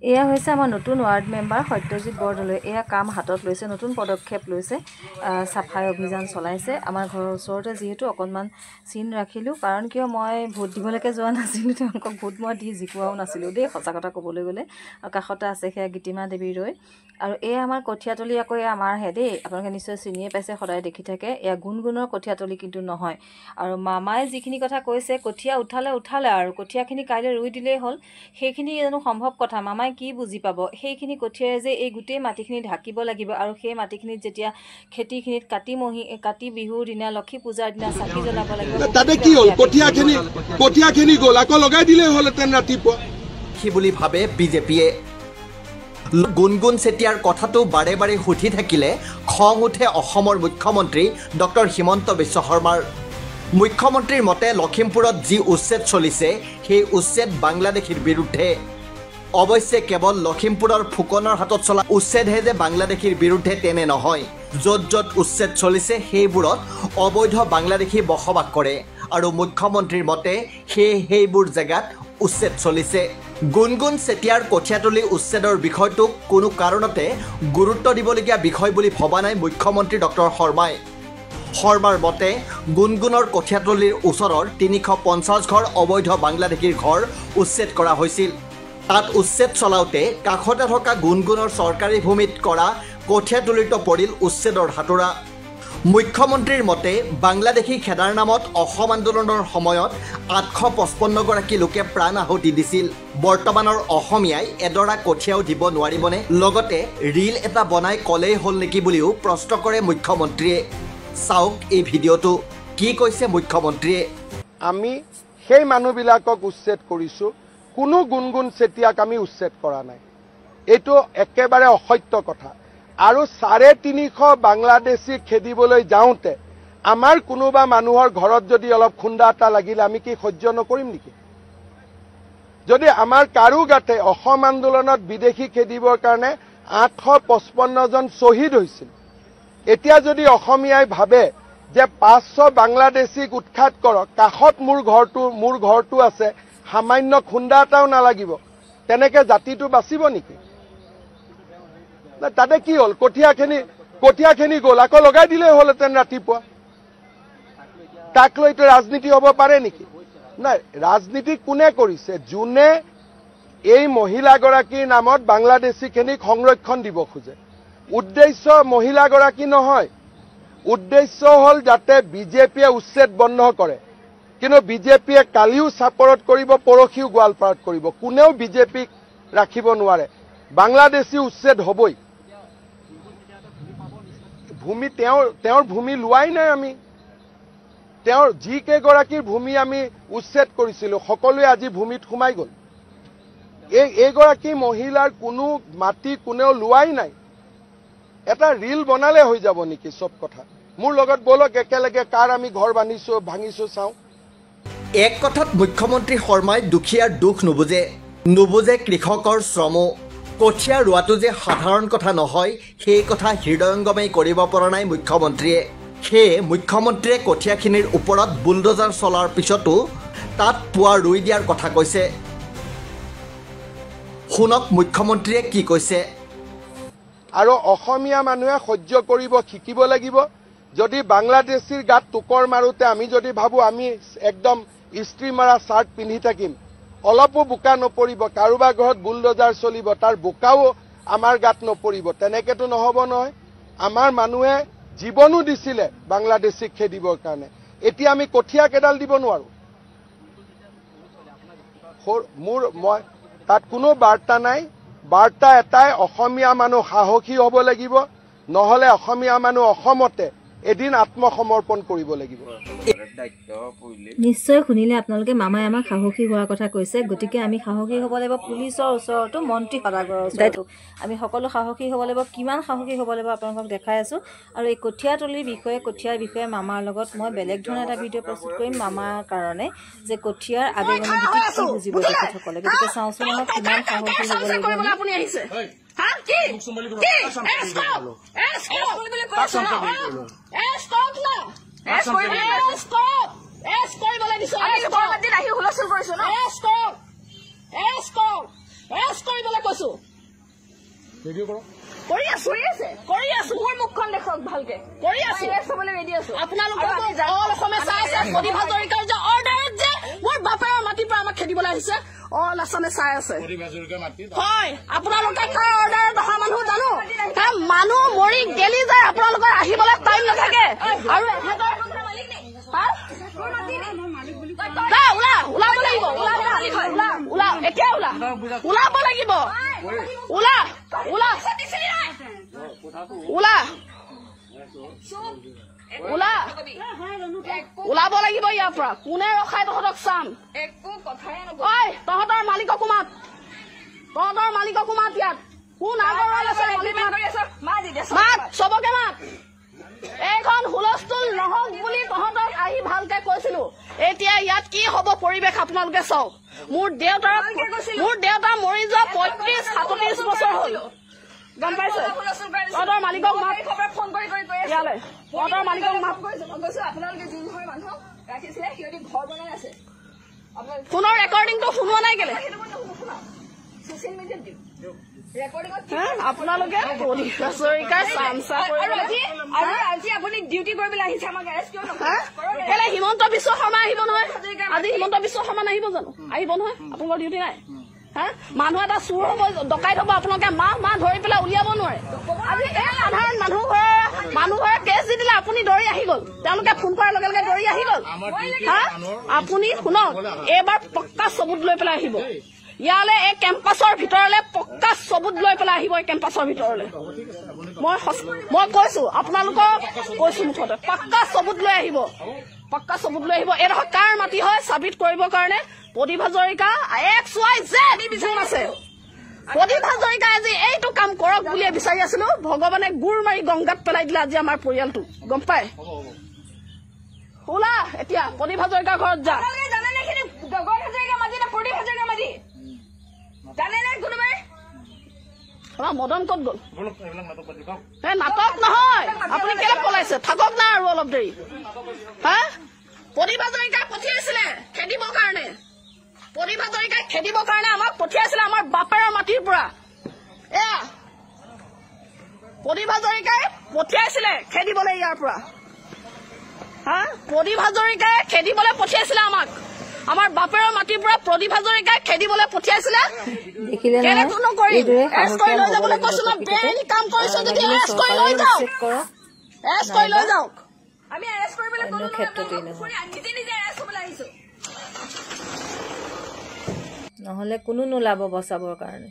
এয়া হৈছে আমাৰ নতুন ৱাৰ্ড মেম্বাৰ সত্যজিৎ বৰদলৈ। এয়া কাম হাতত লৈছে, নতুন পদক্ষেপ লৈছে, চাফাই অভিযান চলাইছে। আমাৰ ঘৰৰ ওচৰতে যিহেতু অকণমান চিন ৰাখিলোঁ, কাৰণ কিয় মই ভোট দিবলৈকে যোৱা নাছিলোঁ, তেওঁলোকক ভোট মই দি জিকোৱাও নাছিলোঁ দেই, সঁচা কথা ক'বলৈ গ'লে। আৰু কাষতে আছে সেয়া গীতিমা দেৱী ৰৈ। আৰু এয়া আমাৰ কঠীয়াতলি, আকৌ এয়া আমাৰহে দেই, আপোনালোকে নিশ্চয় চিনিয়ে পাইছে, সদায় দেখি থাকে। এয়া গুণগুণৰ কঠীয়াতলি কিন্তু নহয়। আৰু মামাই যিখিনি কথা কৈছে, কঠীয়া উঠালে আৰু কঠীয়াখিনি কাইলৈ ৰুই দিলেই হ'ল, সেইখিনি জানো সম্ভৱ কথা? মামাই কি বুজি পাব? সেইখিনি কঠীয়াই যে এই গোটেই মাটিখিনি ঢাকিব লাগিব, আৰু সেই মাটিখিনিত যেতিয়া খেতিখিনিত কাতি বিহুৰ দিনা, লক্ষী পূজাৰ দিনা চাকি জ্বলাব লাগিব। তাতে কি হ'ল? কঠীয়াখিনি গ'ল, আকৌ লগাই দিলেই হ'লহেঁতেন ৰাতিপুৱা। সি বুলি ভাবে বিজেপিয়ে। গুণগুণ চেতিয়াৰ কথাটো বাৰে বাৰে সুধি থাকিলে খং উঠে অসমৰ মুখ্যমন্ত্ৰী ডক্টৰ হিমন্ত বিশ্ব শৰ্মাৰ। মুখ্যমন্ত্ৰীৰ মতে লখিমপুৰত যি উচ্ছেদ চলিছে, সেই উচ্ছেদ বাংলাদেশীৰ বিৰুদ্ধে। অৱশ্যে কেৱল লখিমপুৰৰ ফুকনৰ হাতত চলা উচ্ছেদহে যে বাংলাদেশীৰ বিৰুদ্ধে তেনে নহয়। য'ত য'ত উচ্ছেদ চলিছে সেইবোৰত অবৈধ বাংলাদেশী বসবাস কৰে, আৰু মুখ্যমন্ত্ৰীৰ মতে সেইবোৰ জেগাত উচ্ছেদ চলিছে। গুণগুণ চেতিয়াৰ কঠীয়াতলি উচ্ছেদৰ বিষয়টোক কোনো কাৰণতে গুৰুত্ব দিবলগীয়া বিষয় বুলি ভবা নাই মুখ্যমন্ত্ৰী ডক্টৰ শৰ্মাই। শৰ্মাৰ মতে গুণগুণৰ কঠীয়াতলিৰ ওচৰৰ ৩৫০ ঘৰ অবৈধ বাংলাদেশীৰ ঘৰ উচ্ছেদ কৰা হৈছিল। তাত উচ্ছেদ চলাওঁতে কাষতে থকা গুণগুণৰ চৰকাৰী ভূমিত কৰা কঠীয়াতলিতো পৰিল উচ্ছেদৰ হাতোৰা। মুখ্যমন্ত্ৰীৰ মতে বাংলাদেশী খেদাৰ নামত অসম আন্দোলনৰ সময়ত ৮৫৫ গৰাকী লোকে প্ৰাণ আহুতি দিছিল। বৰ্তমানৰ অসমীয়াই এডৰা কঠীয়াও দিব নোৱাৰিবনে? লগতে ৰীল এটা বনাই ক'লেই হ'ল নেকি বুলিও প্ৰশ্ন কৰে মুখ্যমন্ত্ৰীয়ে। চাওক এই ভিডিঅ'টো, কি কৈছে মুখ্যমন্ত্ৰীয়ে। আমি সেই মানুহবিলাকক উচ্ছেদ কৰিছোঁ, কোনো গুণগুণ চেতিয়াক আমি উচ্ছেদ কৰা নাই। এইটো একেবাৰে অসত্য কথা। আৰু ৩৫০ বাংলাদেশী খেদিবলৈ যাওঁতে আমাৰ কোনোবা মানুহৰ ঘৰত যদি অলপ খুন্দা এটা লাগিলে আমি কি সহ্য নকৰিম নেকি? যদি আমাৰ কাৰো গাতে অসম আন্দোলনত বিদেশী খেদিবৰ কাৰণে ৮৫৫ জন শ্বহীদ হৈছিল, এতিয়া যদি অসমীয়াই ভাবে যে ৫০০ বাংলাদেশীক উৎখাত কৰক, কাষত মোৰ ঘৰটো আছে, সামান্য খুন্দা এটাও নালাগিব, তেনেকে জাতিটো বাচিব নেকি? তাতে কি হ'ল? কঠীয়াখিনি গ'ল, আকৌ লগাই দিলেই হ'লহেঁতেন ৰাতিপুৱা। তাক লৈতো ৰাজনীতি হ'ব পাৰে নেকি? নাই, ৰাজনীতি কোনে কৰিছে? যোনে এই মহিলাগৰাকীৰ নামত বাংলাদেশীখিনিক সংৰক্ষণ দিব খোজে। উদ্দেশ্য মহিলাগৰাকী নহয়, উদ্দেশ্য হ'ল যাতে বিজেপিয়ে উচ্ছেদ বন্ধ কৰে। কিন্তু বিজেপিয়ে কালিও চাপৰত কৰিব, পৰহিও গোৱালপাৰাত কৰিব। কোনেও বিজেপিক ৰাখিব নোৱাৰে। বাংলাদেশী উচ্ছেদ হ'বই। ভূমি তেওঁৰ ভূমি লোৱাই নাই আমি। তেওঁৰ যিকেইগৰাকীৰ ভূমি আমি উচ্ছেদ কৰিছিলোঁ, সকলোৱে আজি ভূমিত সোমাই গ'ল। এইগৰাকী মহিলাৰ কোনো মাটি কোনেও লোৱাই নাই। এটা ৰীল বনালে হৈ যাব নেকি চব কথা? মোৰ লগত বলক একেলগে কাৰ আমি ঘৰ ভাঙিছো চাওঁ। এক কথাত মুখ্যমন্ত্ৰী শৰ্মাই দুখীয়াৰ দুখ নুবুজে কৃষকৰ শ্ৰমো। কঠীয়া ৰোৱাটো যে সাধাৰণ কথা নহয়, সেই কথা হৃদয়ংগমেই কৰিব পৰা নাই মুখ্যমন্ত্ৰীয়ে। সেয়ে মুখ্যমন্ত্ৰীয়ে কঠীয়াখিনিৰ ওপৰত বুলডোজাৰ চলাৰ পিছতো তাত পুৱা ৰুই দিয়াৰ কথা কৈছে। শুনক মুখ্যমন্ত্ৰীয়ে কি কৈছে। আৰু অসমীয়া মানুহে সহ্য কৰিব শিকিব লাগিব। যদি বাংলাদেশীৰ গাত টোকৰ মাৰোতে আমি যদি ভাবোঁ আমি একদম ইস্ত্ৰি মাৰা চাৰ্ট পিন্ধি থাকিম, অলপো বোকা নপৰিব, কাৰোবাৰ ঘৰত বুলডোজাৰ চলিব, তাৰ বোকাও আমাৰ গাত নপৰিব, তেনেকেতো নহ'ব নহয়। আমাৰ মানুহে জীৱনো দিছিলে বাংলাদেশীক খেদিবৰ কাৰণে। এতিয়া আমি কঠীয়া কেইডাল দিব নোৱাৰো। মই তাত কোনো বাৰ্তা নাই। বাৰ্তা এটাই, অসমীয়া মানুহ সাহসী হ'ব লাগিব, নহ'লে অসমীয়া মানুহ অসমতে এদিন আত্মসমৰ্পণ কৰিব লাগিব। নিশ্চয় শুনিলে আপোনালোকে, মামাই আমাক সাহসী হোৱাৰ কথা কৈছে। গতিকে আমি সাহসী হ'ব লাগিব। পুলিচৰ ওচৰতো, মন্ত্ৰী সদাগৰৰ ওচৰতো আমি সকলো সাহসী হ'ব লাগিব। কিমান সাহসী হ'ব লাগিব আপোনালোকক দেখাই আছোঁ। আৰু এই কঠীয়াতলিৰ বিষয়ে, কঠীয়াৰ বিষয়ে মামাৰ লগত মই বেলেগ ধৰণে এটা ভিডিঅ' প্ৰস্তুত কৰিম মামাৰ কাৰণে, যে কঠীয়াৰ আবেদনৰ ভিত্তিত কি বুজিব তেখেতসকলে। গতিকে চাওঁচোন আমাক কিমান সাহসী হ'ব লাগিব। আছো কৰি আছো মোৰ মুখখন দেখক ভালকে কৰি আছো চাবলৈ ৰেডি আছো আপোনালোকে অল অসমে চাই আছে প্ৰদীপ হাজৰিকাৰ যে অৰ্ডাৰত যে মোৰ বাপেৰৰ মাটিৰ পৰা আমাক খেদিবলৈ আহিছে অল আছামে চাই আছে হয় আপোনালোকে কাৰ অৰ্ডাৰত অহা মানুহ জানো মানুহ মৰি গেলি যায় আপোনালোকৰ আহিবলৈ টাইম নাথাকে আৰু ওলাব লাগিব এতিয়া ওলাব লাগিব ওলাব লাগিব ইয়াৰ পৰা কোনে ৰখাই তহঁতক চাম ঐ তহঁতৰ মালিককো মাত ইয়াত কোন মাত চবকে মাত এইখন হুলস্থুল নহওক বুলি তহঁতক আহি ভালকে কৈছিলো এতিয়া ইয়াত কি হব পৰিৱেশ আপোনালোকে চাওক মোৰ দেউতা মৰি যোৱা 35-37 বছৰ হল গম পাইছে তহঁতৰ মালিকক মাত ফোন কৰি ইয়ালৈ তহঁতৰ মালিকক মাত আপোনালোকে যি হয় মানুহক ৰাখিছিলে সিহঁতি ঘৰ বনাই আছে ফোনৰ ৰেকৰ্ডিংটো শুনোৱা নাই কেলে ছচিয়েল মিডিয়াত দিম আপোনালোকে প্ৰদীপ হাজৰিকাৰ চামচা আজি আপুনি ডিউটি কৰিবলৈ আহিছে আমাক এৰেষ্ট কিয় নকৰে হিমন্ত বিশ্ব শৰ্মা আহিব নহয় আজি হিমন্ত বিশ্ব শৰ্মা নাহিব জানো আহিব নহয় আপোনালোকৰ ডিউটি নাই মানুহ এটা চুৰ হব ডকাইত হব আপোনালোকে মাহ ধৰি পেলাই উলিয়াব নোৱাৰে আজি এই সাধাৰণ মানুহ ঘৰে কেছ দি দিলে আপুনি দৌৰি আহি গল তেওঁলোকে ফোন কৰাৰ লগে লগে দৌৰি আহি গল আপুনি শুনক এইবাৰ পক্কা চবুত লৈ পেলাই আহিব ইয়ালে এই কেম্পাছৰ ভিতৰলে পক্কা চবুত লৈ পেলাই আহিব এই কেম্পাছৰ ভিতৰলে মই কৈছো আপোনালোকক কৈছো মুঠতে পক্কা চবুত লৈ আহিব এইডোখৰ কাৰ মাটি হয় চাবিত কৰিবৰ কাৰণে প্ৰদীপ হাজৰিকা XYZ যোন আছে প্ৰদীপ হাজৰিকাই আজি এইটো কাম কৰক বুলিয়ে বিচাৰি আছিলো ভগৱানে গুৰ মাৰি গংগাত পেলাই দিলে আজি আমাৰ পৰিয়ালটো গম পায় ওলা এতিয়া প্ৰদীপ হাজৰিকাৰ ঘৰত যা মদন ক'ত গ'ল নাটক নহয় আপুনি কেলে পলাইছে থাকক না আৰু অলপ দেৰি প্ৰদীপ হাজৰিকাই পঠিয়াইছিলে খেদিবৰ কাৰণে আমাক পঠিয়াইছিলে আমাৰ বাপেৰৰ মাটিৰ পৰা এয়া প্ৰদীপ হাজৰিকাই পঠিয়াইছিলে খেদিবলৈ ইয়াৰ পৰা প্ৰদীপ হাজৰিকাই খেদিবলৈ পঠিয়াইছিলে আমাক আমাৰ বাপেৰৰ মাটিৰ পৰা প্ৰদীপ হাজৰিকাই খেদিবলৈ পঠিয়াইছিলে নহলে কোনো নোলাব বচাবৰ কাৰণে